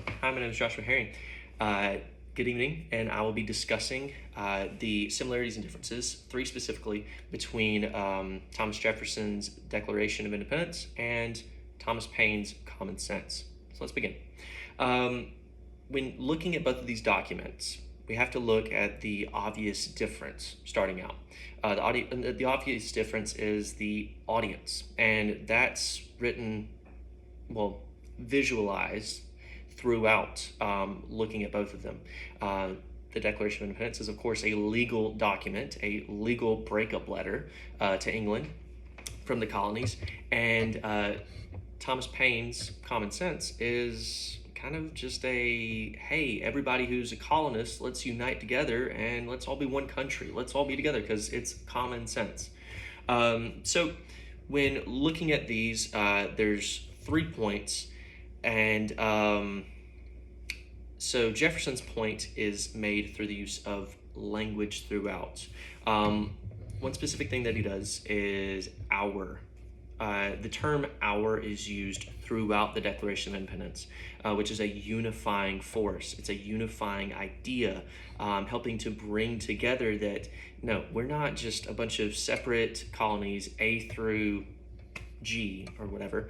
Hi, my name is Joshua Herring. Good evening, and I will be discussing the similarities and differences, three specifically, between Thomas Jefferson's Declaration of Independence and Thomas Paine's Common Sense. So let's begin. When looking at both of these documents, we have to look at the obvious difference starting out. The obvious difference is the audience, and that's written, well, visualized throughout looking at both of them. The Declaration of Independence is, of course, a legal document, a legal breakup letter to England from the colonies, and Thomas Paine's Common Sense is kind of just a, hey, everybody who's a colonist, let's unite together and let's all be one country. Let's all be together because it's common sense. So when looking at these, there's 3 points, and so Jefferson's point is made through the use of language throughout. One specific thing that he does is our. The term our is used throughout the Declaration of Independence, which is a unifying force. It's a unifying idea, helping to bring together that, no, we're not just a bunch of separate colonies, A through G or whatever.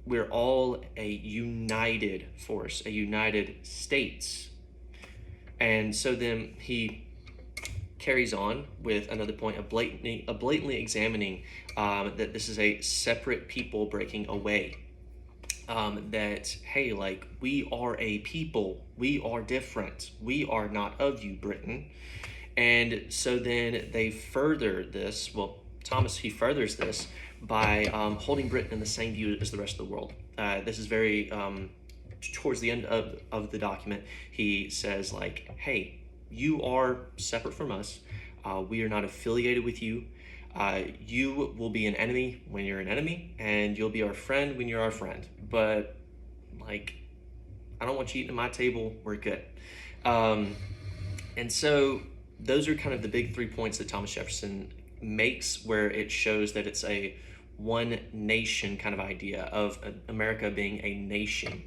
We're all a united force, a united states. And so then he carries on with another point of blatantly examining that this is a separate people breaking away. That, hey, like, we are a people, we are different, we are not of you, Britain. And so then they further this, well, Thomas, he furthers this by holding Britain in the same view as the rest of the world. This is very, towards the end of the document, he says, like, hey, you are separate from us. We are not affiliated with you. You will be an enemy when you're an enemy, and you'll be our friend when you're our friend. But, like, I don't want you eating at my table. We're good. And so those are kind of the big 3 points that Thomas Jefferson makes, where it shows that it's a one nation kind of idea of America being a nation.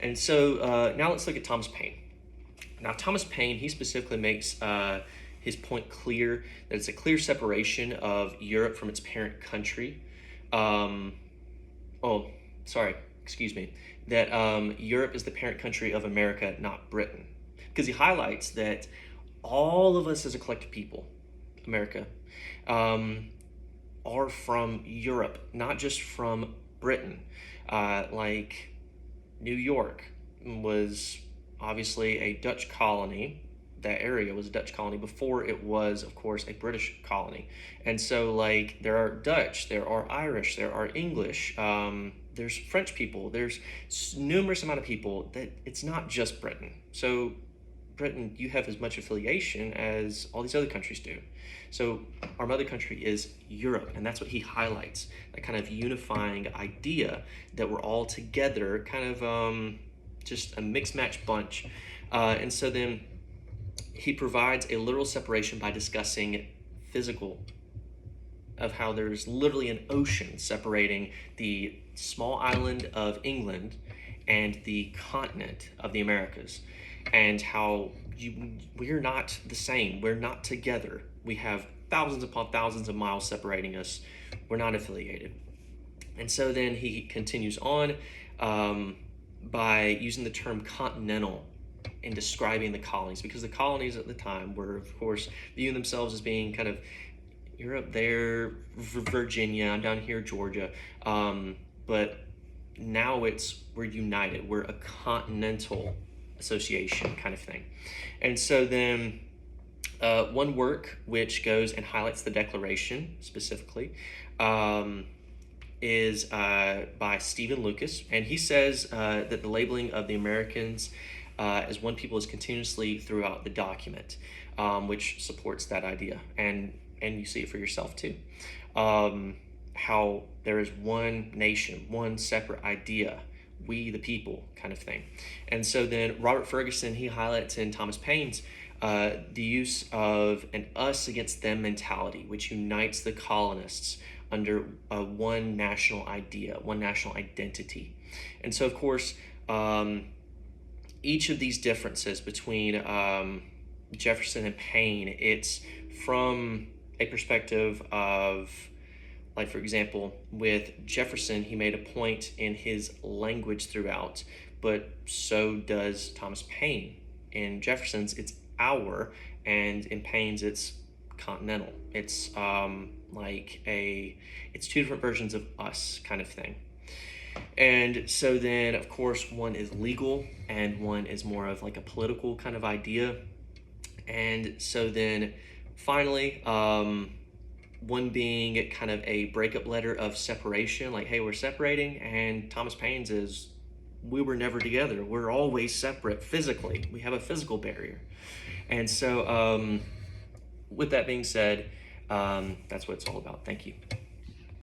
And so now let's look at Thomas Paine. Now, Thomas Paine, he specifically makes his point clear that it's a clear separation of Europe from its parent country. That Europe is the parent country of America, not Britain. Because he highlights that all of us as a collective people, America, are from Europe, not just from Britain. Like New York was obviously a Dutch colony. That area was a Dutch colony before it was, of course, a British colony. And so, like, there are Dutch, there are Irish, there are English, there's French people, there's numerous amount of people, that it's not just Britain. So Britain, you have as much affiliation as all these other countries do. So our mother country is Europe, and that's what he highlights, that kind of unifying idea that we're all together, kind of just a mixed match bunch. And so then he provides a literal separation by discussing physical, of how there's literally an ocean separating the small island of England and the continent of the Americas, and how we're not the same, we're not together. We have thousands upon thousands of miles separating us. We're not affiliated. And so then he continues on by using the term continental in describing the colonies, because the colonies at the time were, of course, viewing themselves as being kind of, you're up there, Virginia, I'm down here, Georgia. But now we're united. We're a continental association kind of thing. And so then one work which goes and highlights the Declaration specifically is by Stephen Lucas, and he says that the labeling of the Americans as one people is continuously throughout the document, which supports that idea, and you see it for yourself too. How there is one nation, one separate idea, we the people kind of thing. And so then Robert Ferguson, he highlights in Thomas Paine's the use of an us against them mentality, which unites the colonists under one national idea, one national identity. And so, of course, each of these differences between Jefferson and Paine, it's from a perspective of, like, for example, with Jefferson, he made a point in his language throughout, but so does Thomas Paine. In Jefferson's, it's our, and in Paine's, it's continental. It's it's two different versions of us kind of thing. And so then, of course, one is legal and one is more of like a political kind of idea. And so then finally, one being kind of a breakup letter of separation, like, hey, we're separating. And Thomas Paine's is, we were never together. We're always separate physically. We have a physical barrier. And so with that being said, that's what it's all about. Thank you.